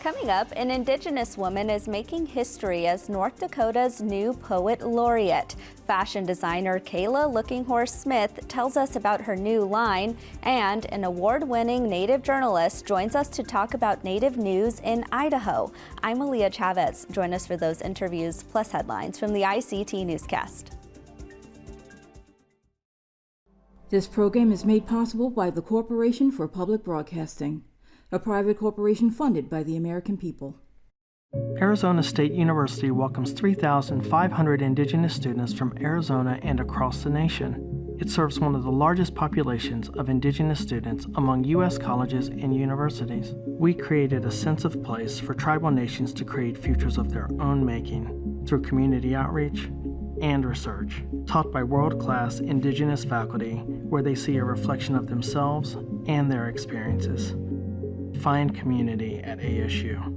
Coming up, an Indigenous woman is making history as North Dakota's new poet laureate. Fashion designer Kayla Looking Horse-Smith tells us about her new line, and an award-winning Native journalist joins us to talk about Native news in Idaho. I'm Aaliyah Chavez. Join us for those interviews plus headlines from the ICT Newscast. This program is made possible by the Corporation for Public Broadcasting, a private corporation funded by the American people. Arizona State University welcomes 3,500 Indigenous students from Arizona and across the nation. It serves one of the largest populations of Indigenous students among U.S. colleges and universities. We created a sense of place for tribal nations to create futures of their own making through community outreach and research, taught by world-class Indigenous faculty where they see a reflection of themselves and their experiences. Find community at ASU.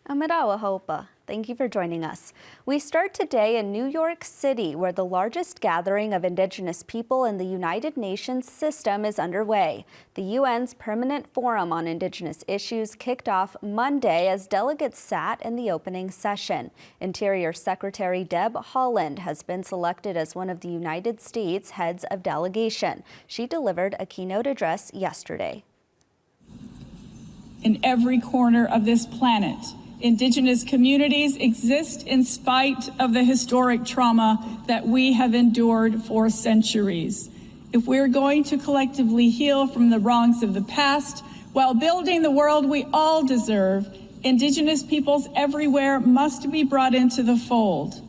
Amarawa Hopa. Thank you for joining us. We start today in New York City, where the largest gathering of Indigenous people in the United Nations system is underway. The UN's Permanent Forum on Indigenous Issues kicked off Monday as delegates sat in the opening session. Interior Secretary Deb Haaland has been selected as one of the United States heads of delegation. She delivered a keynote address yesterday. In every corner of this planet, Indigenous communities exist in spite of the historic trauma that we have endured for centuries. If we're going to collectively heal from the wrongs of the past while building the world we all deserve, Indigenous peoples everywhere must be brought into the fold.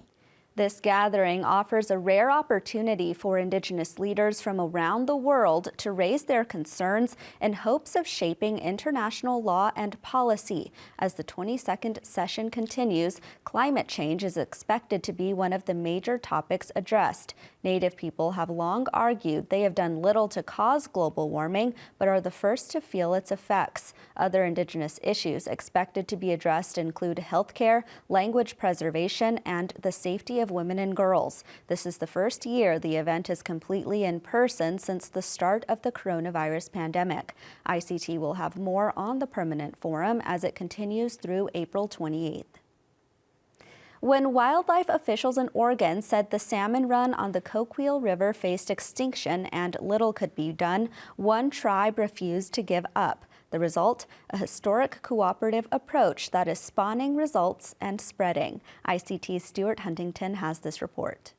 This gathering offers a rare opportunity for Indigenous leaders from around the world to raise their concerns in hopes of shaping international law and policy. As the 22nd session continues, climate change is expected to be one of the major topics addressed. Native people have long argued they have done little to cause global warming, but are the first to feel its effects. Other Indigenous issues expected to be addressed include healthcare, language preservation, and the safety of women and girls. This is the first year the event is completely in person since the start of the coronavirus pandemic. ICT will have more on the Permanent Forum as it continues through April 28th. When wildlife officials in Oregon said the salmon run on the Coquille River faced extinction and little could be done, one tribe refused to give up. The result, a historic cooperative approach that is spawning results and spreading. ICT's Stuart Huntington has this report.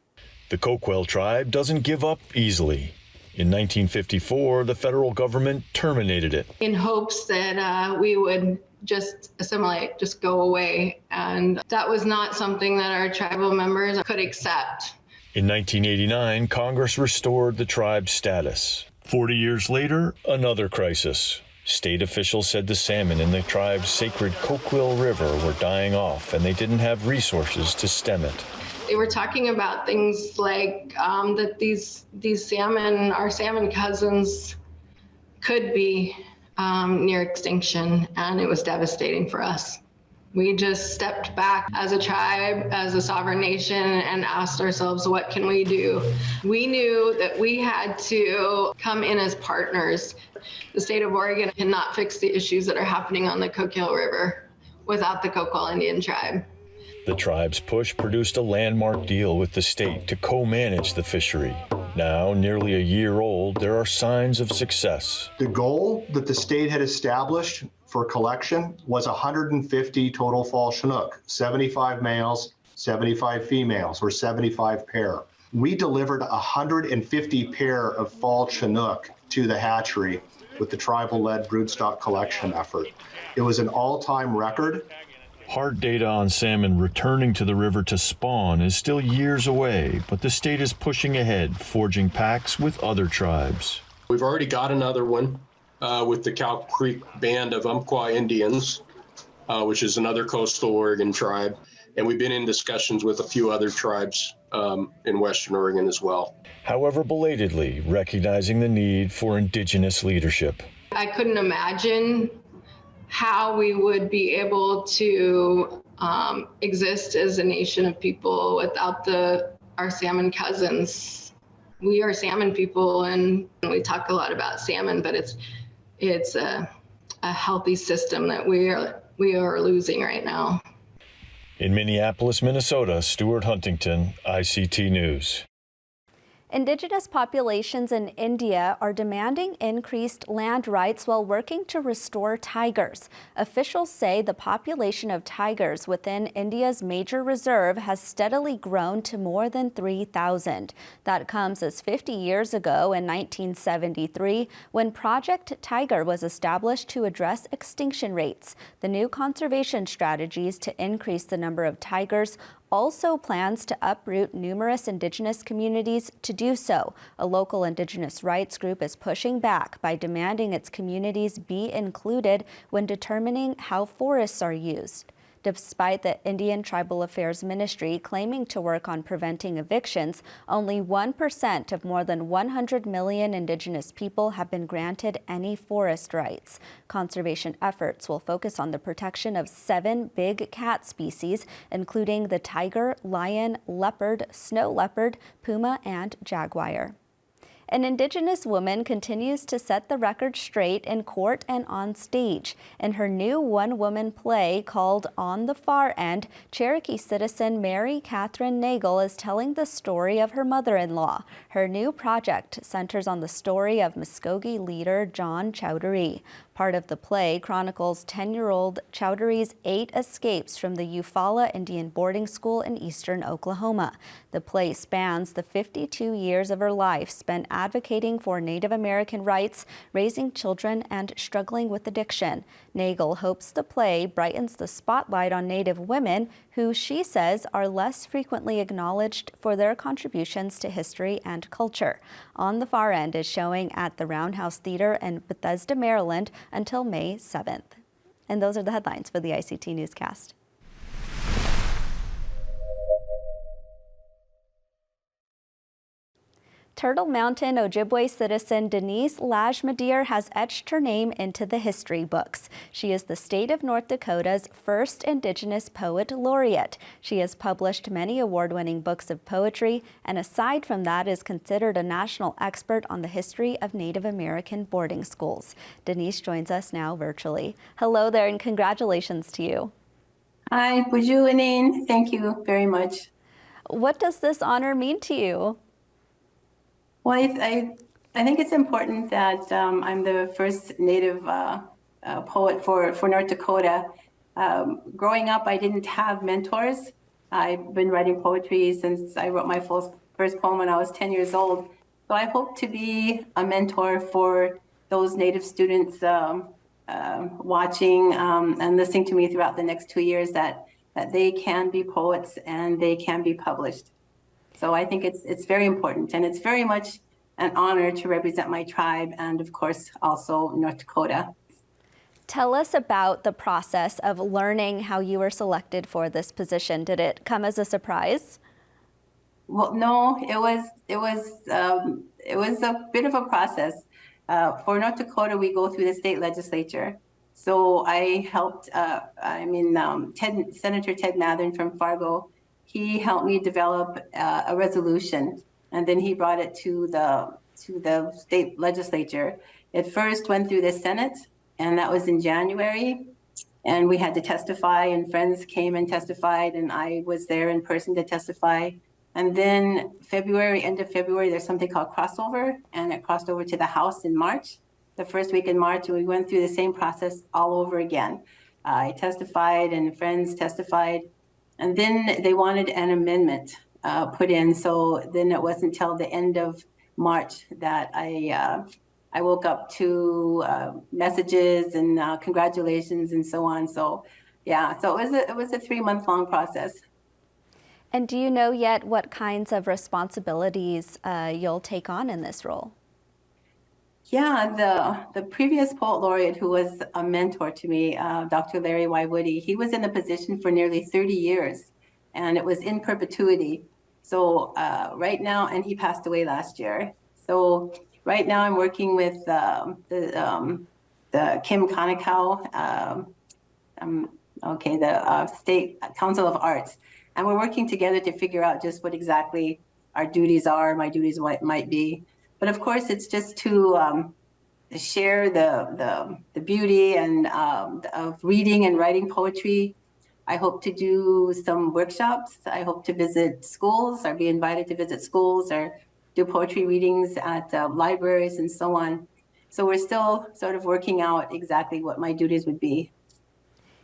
The Coquille Tribe doesn't give up easily. In 1954, the federal government terminated it. In hopes that we would just assimilate, just go away. And that was not something that our tribal members could accept. In 1989, Congress restored the tribe's status. 40 years later, another crisis. State officials said the salmon in the tribe's sacred Coquille River were dying off and they didn't have resources to stem it. They were talking about things like that these salmon, our salmon cousins, could be near extinction, and it was devastating for us. We just stepped back as a tribe, as a sovereign nation, and asked ourselves, what can we do? We knew that we had to come in as partners. The state of Oregon cannot fix the issues that are happening on the Coquille River without the Coquille Indian tribe. The tribe's push produced a landmark deal with the state to co-manage the fishery. Now, nearly a year old, there are signs of success. The goal that the state had established for collection was 150 total fall Chinook, 75 males, 75 females, or 75 pair. We delivered 150 pair of fall Chinook to the hatchery with the tribal-led broodstock collection effort. It was an all-time record. Hard data on salmon returning to the river to spawn is still years away, but the state is pushing ahead, forging pacts with other tribes. We've already got another one with the Cow Creek Band of Umpqua Indians, which is another coastal Oregon tribe. And we've been in discussions with a few other tribes in Western Oregon as well. However, belatedly recognizing the need for Indigenous leadership. I couldn't imagine how we would be able to exist as a nation of people without our salmon cousins. We are salmon people, and we talk a lot about salmon, but it's a healthy system that we are losing right now. In Minneapolis, Minnesota, Stuart Huntington, ICT News. Indigenous populations in India are demanding increased land rights while working to restore tigers. Officials say the population of tigers within India's major reserve has steadily grown to more than 3,000. That comes as 50 years ago in 1973, when Project Tiger was established to address extinction rates. The new conservation strategies to increase the number of tigers also plans to uproot numerous Indigenous communities to do so. A local Indigenous rights group is pushing back by demanding its communities be included when determining how forests are used. Despite the Indian Tribal Affairs Ministry claiming to work on preventing evictions, only 1% of more than 100 million Indigenous people have been granted any forest rights. Conservation efforts will focus on the protection of 7 big cat species, including the tiger, lion, leopard, snow leopard, puma, and jaguar. An Indigenous woman continues to set the record straight in court and on stage. In her new one-woman play called On the Far End, Cherokee citizen Mary Catherine Nagel is telling the story of her mother-in-law. Her new project centers on the story of Muskogee leader John Chowdhury. Part of the play chronicles 10-year-old Chowdhury's 8 escapes from the Eufaula Indian boarding school in eastern Oklahoma. The play spans the 52 years of her life spent advocating for Native American rights, raising children, and struggling with addiction. Nagel hopes the play brightens the spotlight on Native women, who she says are less frequently acknowledged for their contributions to history and culture. On the Far End is showing at the Roundhouse Theater in Bethesda, Maryland until May 7th. And those are the headlines for the ICT Newscast. Turtle Mountain Ojibwe citizen Denise Lajimodiere has etched her name into the history books. She is the state of North Dakota's first Indigenous poet laureate. She has published many award-winning books of poetry, and aside from that is considered a national expert on the history of Native American boarding schools. Denise joins us now virtually. Hello there, and congratulations to you. Hi, bonjour, Anine. Thank you very much. What does this honor mean to you? Well, I think it's important that I'm the first Native poet for North Dakota. Growing up, I didn't have mentors. I've been writing poetry since I wrote my first poem when I was 10 years old. So I hope to be a mentor for those Native students watching and listening to me throughout the next 2 years, that they can be poets and they can be published. So I think it's very important, and it's very much an honor to represent my tribe and, of course, also North Dakota. Tell us about the process of learning how you were selected for this position. Did it come as a surprise? Well, no, it was a bit of a process. For North Dakota, we go through the state legislature. So I helped. Senator Ted Mathern from Fargo. He helped me develop a resolution, and then he brought it to the state legislature. It first went through the Senate, and that was in January, and we had to testify, and friends came and testified, and I was there in person to testify. And then end of February, there's something called crossover, and it crossed over to the House in March, the first week in March, and we went through the same process all over again. I testified, and friends testified. And then they wanted an amendment put in. So then it wasn't until the end of March that I woke up to messages and congratulations and so on. So yeah, so it was a 3-month-long process. And do you know yet what kinds of responsibilities you'll take on in this role? Yeah, the previous poet laureate, who was a mentor to me, Dr. Larry Y. Woody, he was in the position for nearly 30 years, and it was in perpetuity. So right now, and he passed away last year. So right now I'm working with the Kim Kanikow, the State Council of Arts. And we're working together to figure out just what exactly our duties are, my duties might be. But of course, it's just to share the beauty and of reading and writing poetry. I hope to do some workshops. I hope to visit schools or be invited to visit schools or do poetry readings at libraries and so on. So we're still sort of working out exactly what my duties would be.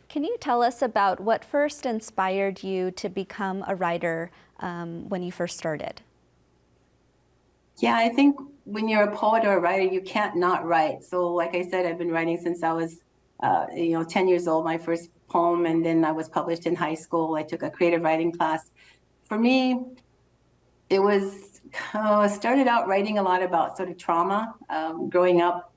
Can you tell us about what first inspired you to become a writer when you first started? Yeah, I think when you're a poet or a writer, you can't not write. So like I said, I've been writing since I was 10 years old, my first poem, and then I was published in high school. I took a creative writing class. For me, it was started out writing a lot about sort of trauma, growing up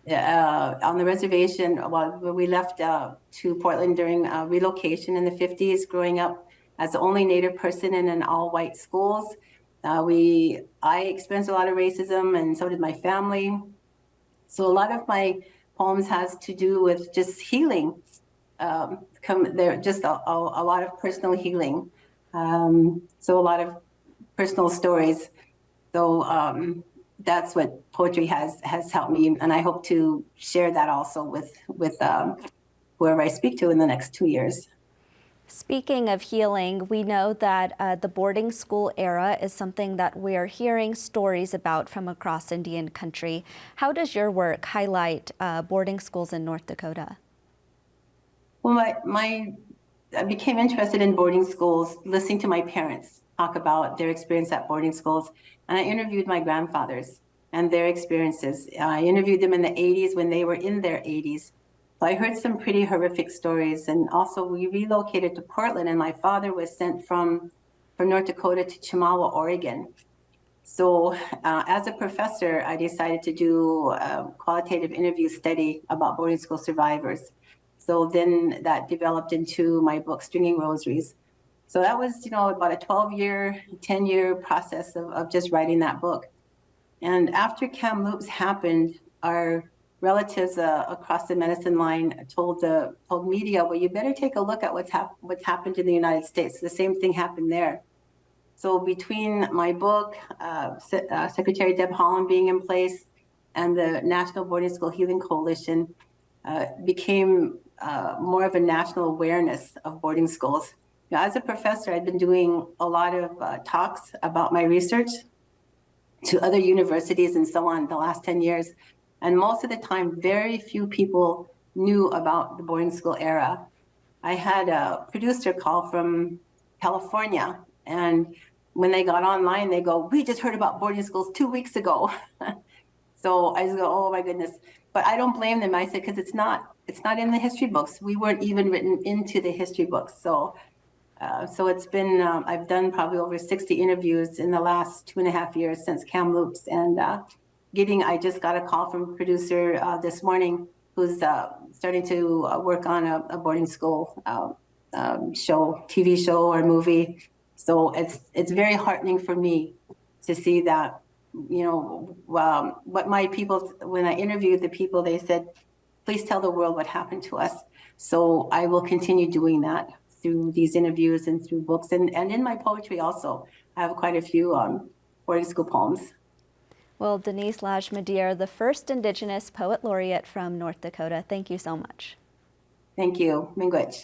on the reservation. Well, we left to Portland during relocation in the 50s, growing up as the only Native person in an all-white schools. I experienced a lot of racism, and so did my family. So a lot of my poems has to do with just healing. They're just a lot of personal healing. So a lot of personal stories. So that's what poetry has helped me, and I hope to share that also with whoever I speak to in the next 2 years. Speaking of healing, we know that the boarding school era is something that we're hearing stories about from across Indian country. How does your work highlight boarding schools in North Dakota? Well, I became interested in boarding schools listening to my parents talk about their experience at boarding schools, and I interviewed my grandfathers and their experiences. I interviewed them in the 80s when they were in their 80s. So I heard some pretty horrific stories, and also we relocated to Portland, and my father was sent from North Dakota to Chemawa, Oregon. So as a professor, I decided to do a qualitative interview study about boarding school survivors. So then that developed into my book, Stringing Rosaries. So that was, about a 10-year process of just writing that book. And after Kamloops happened, our relatives across the medicine line told media, well, you better take a look at what's happened in the United States. The same thing happened there. So between my book, Secretary Deb Haaland being in place, and the National Boarding School Healing Coalition, became more of a national awareness of boarding schools. As a professor, I've been doing a lot of talks about my research to other universities and so on the last 10 years. And most of the time, very few people knew about the boarding school era. I had a producer call from California, and when they got online, they go, "We just heard about boarding schools 2 weeks ago." So I just go, "Oh my goodness." But I don't blame them. I said, because it's not in the history books. We weren't even written into the history books. So it's been, I've done probably over 60 interviews in the last 2.5 years since Kamloops, and I just got a call from a producer this morning who's starting to work on a boarding school TV show or movie. So it's very heartening for me to see that, what my people, when I interviewed the people, they said, please tell the world what happened to us. So I will continue doing that through these interviews and through books, and in my poetry also. I have quite a few boarding school poems. Well, Denise Lajimodiere, the first Indigenous Poet Laureate from North Dakota, thank you so much. Thank you. Miigwech.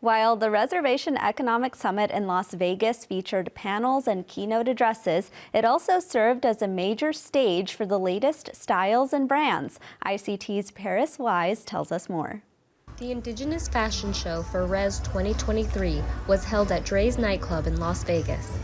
While the Reservation Economic Summit in Las Vegas featured panels and keynote addresses, it also served as a major stage for the latest styles and brands. ICT's Paris Wise tells us more. The Indigenous fashion show for Res 2023 was held at Dre's nightclub in Las Vegas.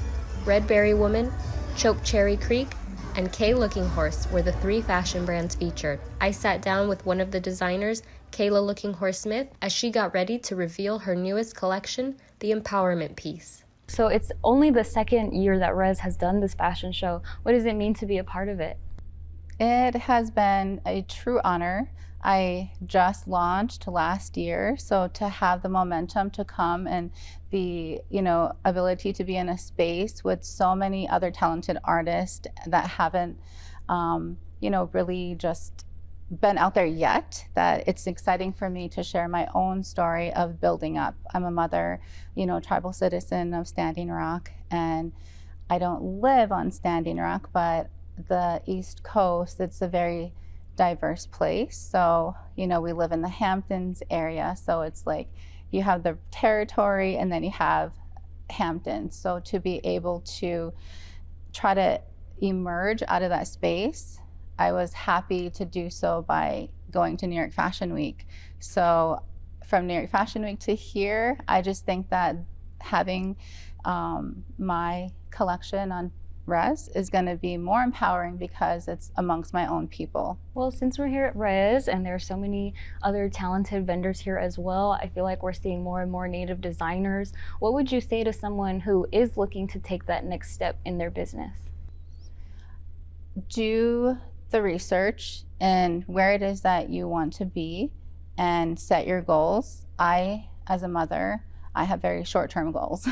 Red Berry Woman, Choke Cherry Creek, and Kayla Looking Horse were the 3 fashion brands featured. I sat down with one of the designers, Kayla Looking Horse-Smith, as she got ready to reveal her newest collection, the Empowerment Piece. So it's only the second year that Res has done this fashion show. What does it mean to be a part of it? It has been a true honor. I just launched last year, so to have the momentum to come and the ability to be in a space with so many other talented artists that haven't really just been out there yet, that it's exciting for me to share my own story of building up. I'm a mother, tribal citizen of Standing Rock, and I don't live on Standing Rock, but the East Coast, it's a very diverse place. So, we live in the Hamptons area. So it's like you have the territory and then you have Hamptons. So to be able to try to emerge out of that space, I was happy to do so by going to New York Fashion Week. So from New York Fashion Week to here, I just think that having my collection on Res is going to be more empowering because it's amongst my own people. Well, since we're here at Res and there are so many other talented vendors here as well, I feel like we're seeing more and more Native designers. What would you say to someone who is looking to take that next step in their business? Do the research and where it is that you want to be and set your goals. I, as a mother, I have very short-term goals.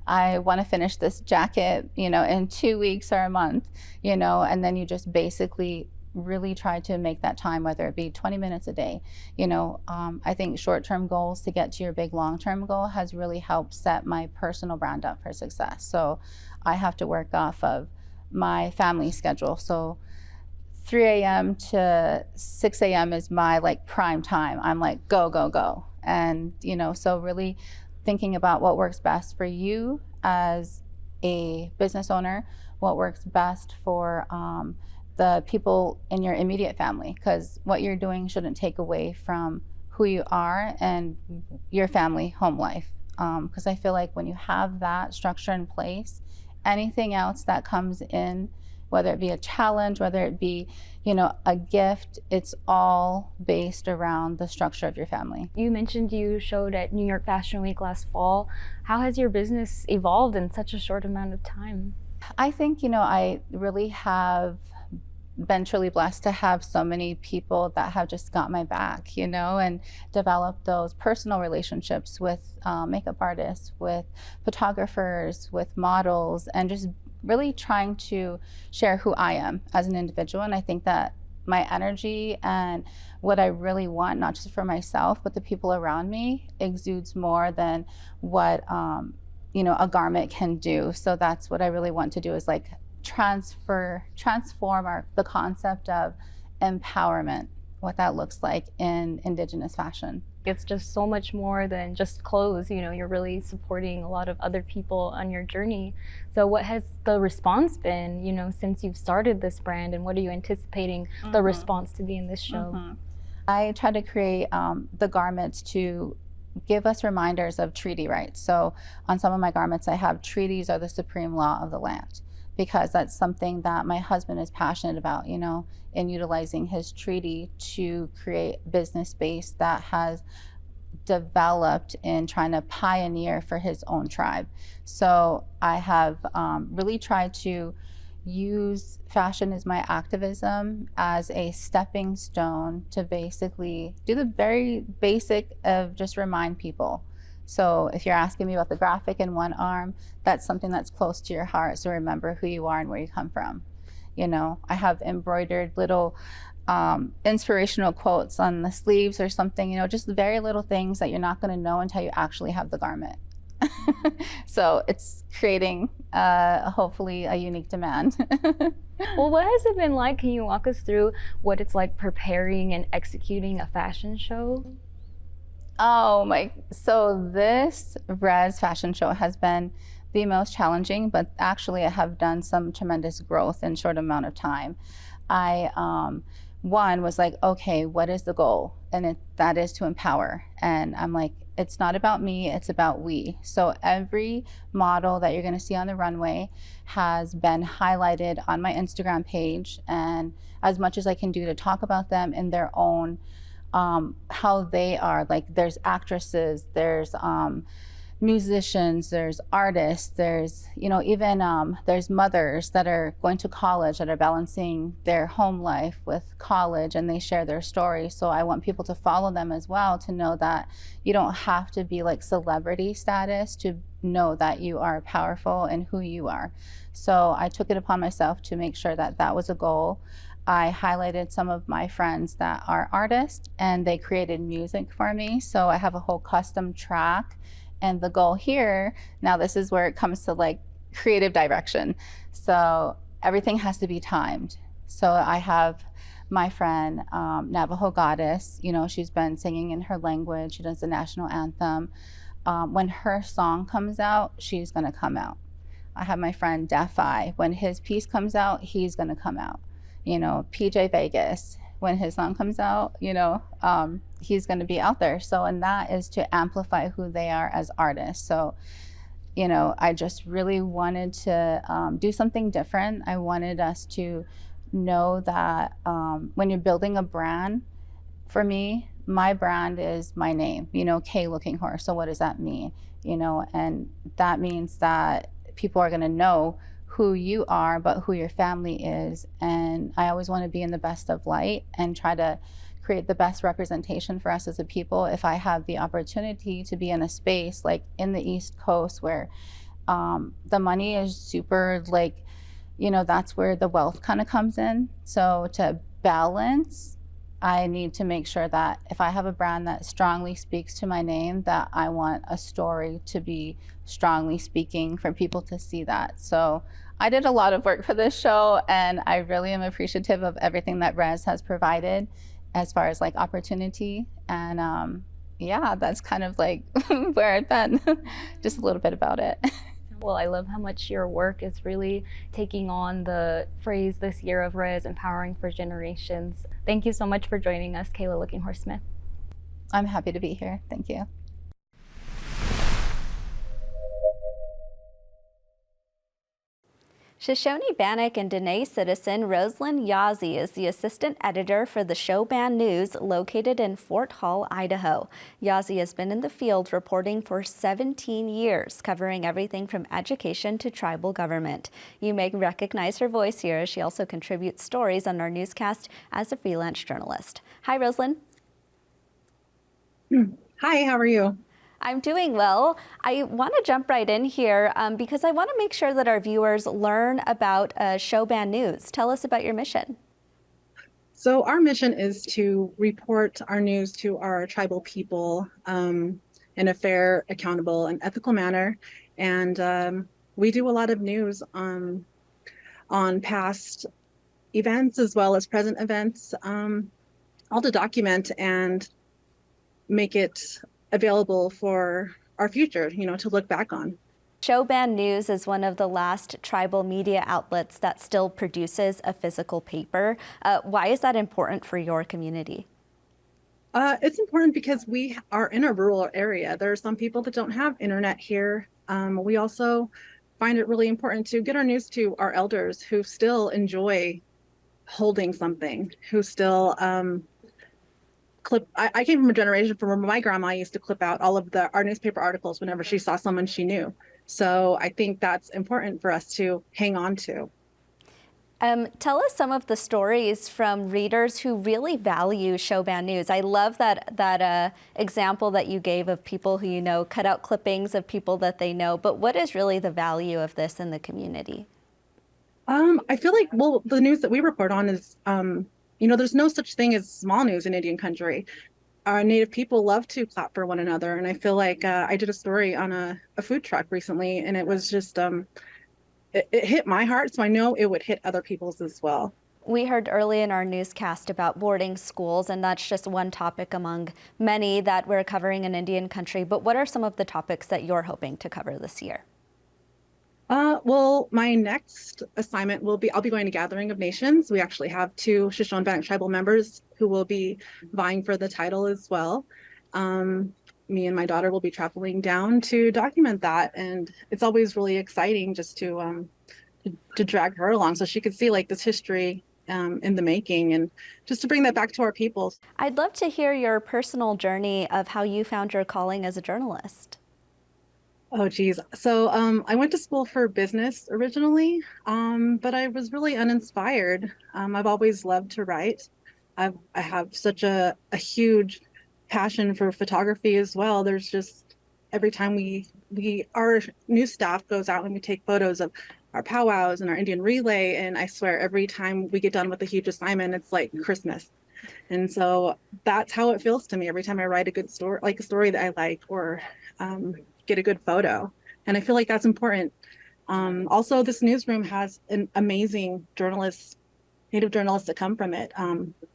I want to finish this jacket, in 2 weeks or a month, and then you just basically really try to make that time, whether it be 20 minutes a day. I think short-term goals to get to your big long-term goal has really helped set my personal brand up for success. So I have to work off of my family schedule. So 3 a.m. to 6 a.m. is my prime time. I'm like, go, go, go. And, so really thinking about what works best for you as a business owner, what works best for the people in your immediate family, because what you're doing shouldn't take away from who you are and your family home life. Because I feel like when you have that structure in place, anything else that comes in, whether it be a challenge, whether it be, a gift, it's all based around the structure of your family. You mentioned you showed at New York Fashion Week last fall. How has your business evolved in such a short amount of time? I think, I really have been truly blessed to have so many people that have just got my back, and developed those personal relationships with makeup artists, with photographers, with models, and just really trying to share who I am as an individual. And I think that my energy and what I really want, not just for myself, but the people around me, exudes more than what, a garment can do. So that's what I really want to do, is transform the concept of empowerment, what that looks like in Indigenous fashion. It's just so much more than just clothes. You're really supporting a lot of other people on your journey. So what has the response been, since you've started this brand, and what are you anticipating the response to be in this show? I try to create the garments to give us reminders of treaty rights. So on some of my garments, I have treaties are the supreme law of the land, because that's something that my husband is passionate about, in utilizing his treaty to create business space that has developed in trying to pioneer for his own tribe. So I have really tried to use fashion as my activism as a stepping stone to basically do the very basic of just remind people. So if you're asking me about the graphic in one arm, that's something that's close to your heart. So remember who you are and where you come from. I have embroidered little inspirational quotes on the sleeves or something, just very little things that you're not going to know until you actually have the garment. So it's creating hopefully a unique demand. Well, what has it been like? Can you walk us through what it's like preparing and executing a fashion show? So this Res fashion show has been the most challenging, but actually I have done some tremendous growth in a short amount of time. I, one was like, okay, what is the goal? And that is to empower. And I'm like, it's not about me, it's about we. So every model that you're gonna see on the runway has been highlighted on my Instagram page, and as much as I can do to talk about them in their own how they are. There's actresses, there's musicians, there's artists, there's, even there's mothers that are going to college that are balancing their home life with college, and they share their story. So I want people to follow them as well, to know that you don't have to be like celebrity status to know that you are powerful and who you are. So I took it upon myself to make sure that that was a goal. I highlighted some of my friends that are artists, and they created music for me. So I have a whole custom track. And the goal here, now this is where it comes to like creative direction. So everything has to be timed. So I have my friend, Navajo Goddess, she's been singing in her language. She does the national anthem. When her song comes out, she's gonna come out. I have my friend Defi. When his piece comes out, he's gonna come out. PJ Vegas, when his song comes out, he's going to be out there. So, and that is to amplify who they are as artists. So, I just really wanted to do something different. I wanted us to know that when you're building a brand, for me, my brand is my name, Kayla Looking Horse. So what does that mean? And that means that people are going to know who you are, but who your family is. And I always want to be in the best of light and try to create the best representation for us as a people. If I have the opportunity to be in a space like in the East Coast where the money is super that's where the wealth kind of comes in. So to balance, I need to make sure that if I have a brand that strongly speaks to my name, that I want a story to be strongly speaking for people to see that. So I did a lot of work for this show, and I really am appreciative of everything that Res has provided as far as like opportunity. And that's kind of like where I've been, just a little bit about it. Well, I love how much your work is really taking on the phrase this year of Res, empowering for generations. Thank you so much for joining us, Kayla Looking Horse-Smith. I'm happy to be here. Thank you. Shoshone-Bannock and Dene citizen Rosalind Yazzie is the assistant editor for the Showban News located in Fort Hall, Idaho. Yazzie has been in the field reporting for 17 years, covering everything from education to tribal government. You may recognize her voice here as she also contributes stories on our newscast as a freelance journalist. Hi, Rosalind. Hi, how are you? I'm doing well. I want to jump right in here because I want to make sure that our viewers learn about Showban News. Tell us about your mission. So our mission is to report our news to our tribal people in a fair, accountable, and ethical manner. And we do a lot of news on past events as well as present events, all to document and make it available for our future, to look back on. Showban News is one of the last tribal media outlets that still produces a physical paper. Why is that important for your community? It's important because we are in a rural area. There are some people that don't have internet here. We also find it really important to get our news to our elders who still enjoy holding something, who still I came from a generation from where my grandma used to clip out all of our newspaper articles whenever she saw someone she knew. So I think that's important for us to hang on to. Tell us some of the stories from readers who really value Showban News. I love that example that you gave of people who cut out clippings of people that they know. But what is really the value of this in the community? I feel like, the news that we report on is there's no such thing as small news in Indian country. Our Native people love to clap for one another. And I feel like I did a story on a food truck recently, and it was just, it hit my heart. So I know it would hit other people's as well. We heard early in our newscast about boarding schools, and that's just one topic among many that we're covering in Indian country. But what are some of the topics that you're hoping to cover this year? My next assignment I'll be going to Gathering of Nations. We actually have 2 Shoshone-Bannock tribal members who will be vying for the title as well. Me and my daughter will be traveling down to document that. And it's always really exciting just to drag her along so she could see like this history in the making, and just to bring that back to our peoples. I'd love to hear your personal journey of how you found your calling as a journalist. Oh, geez. So I went to school for business originally, but I was really uninspired. I've always loved to write. I have such a huge passion for photography as well. There's just every time our new staff goes out and we take photos of our powwows and our Indian relay, and I swear every time we get done with a huge assignment, it's like Christmas. And so that's how it feels to me every time I write a good story, like a story that I like, or get a good photo. And I feel like that's important. Also, this newsroom has an amazing native journalists that come from it.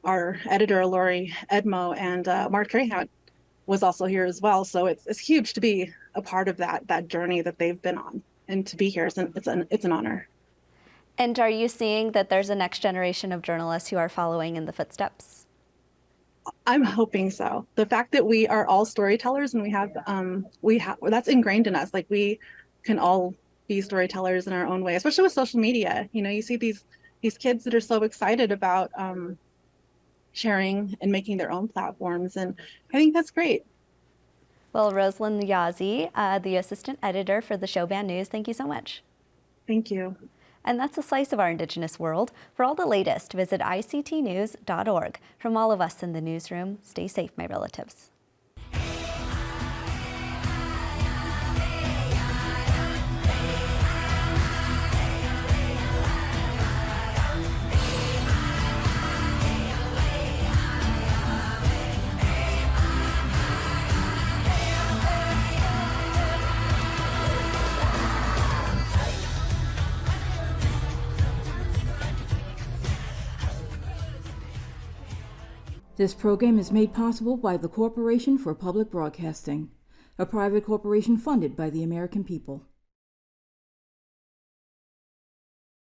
Our editor, Lori Edmo, and Mark Trahant was also here as well. So it's huge to be a part of that journey that they've been on, and to be here, it's an honor. And are you seeing that there's a next generation of journalists who are following in the footsteps? I'm hoping so. The fact that we are all storytellers and we have that's ingrained in us. Like, we can all be storytellers in our own way, especially with social media. You know, you see these kids that are so excited about sharing and making their own platforms, and I think that's great. Well, Rosalind Yazzie, the assistant editor for the Showband News, thank you so much. Thank you. And that's a slice of our Indigenous world. For all the latest, visit ictnews.org. From all of us in the newsroom, stay safe, my relatives. This program is made possible by the Corporation for Public Broadcasting, a private corporation funded by the American people.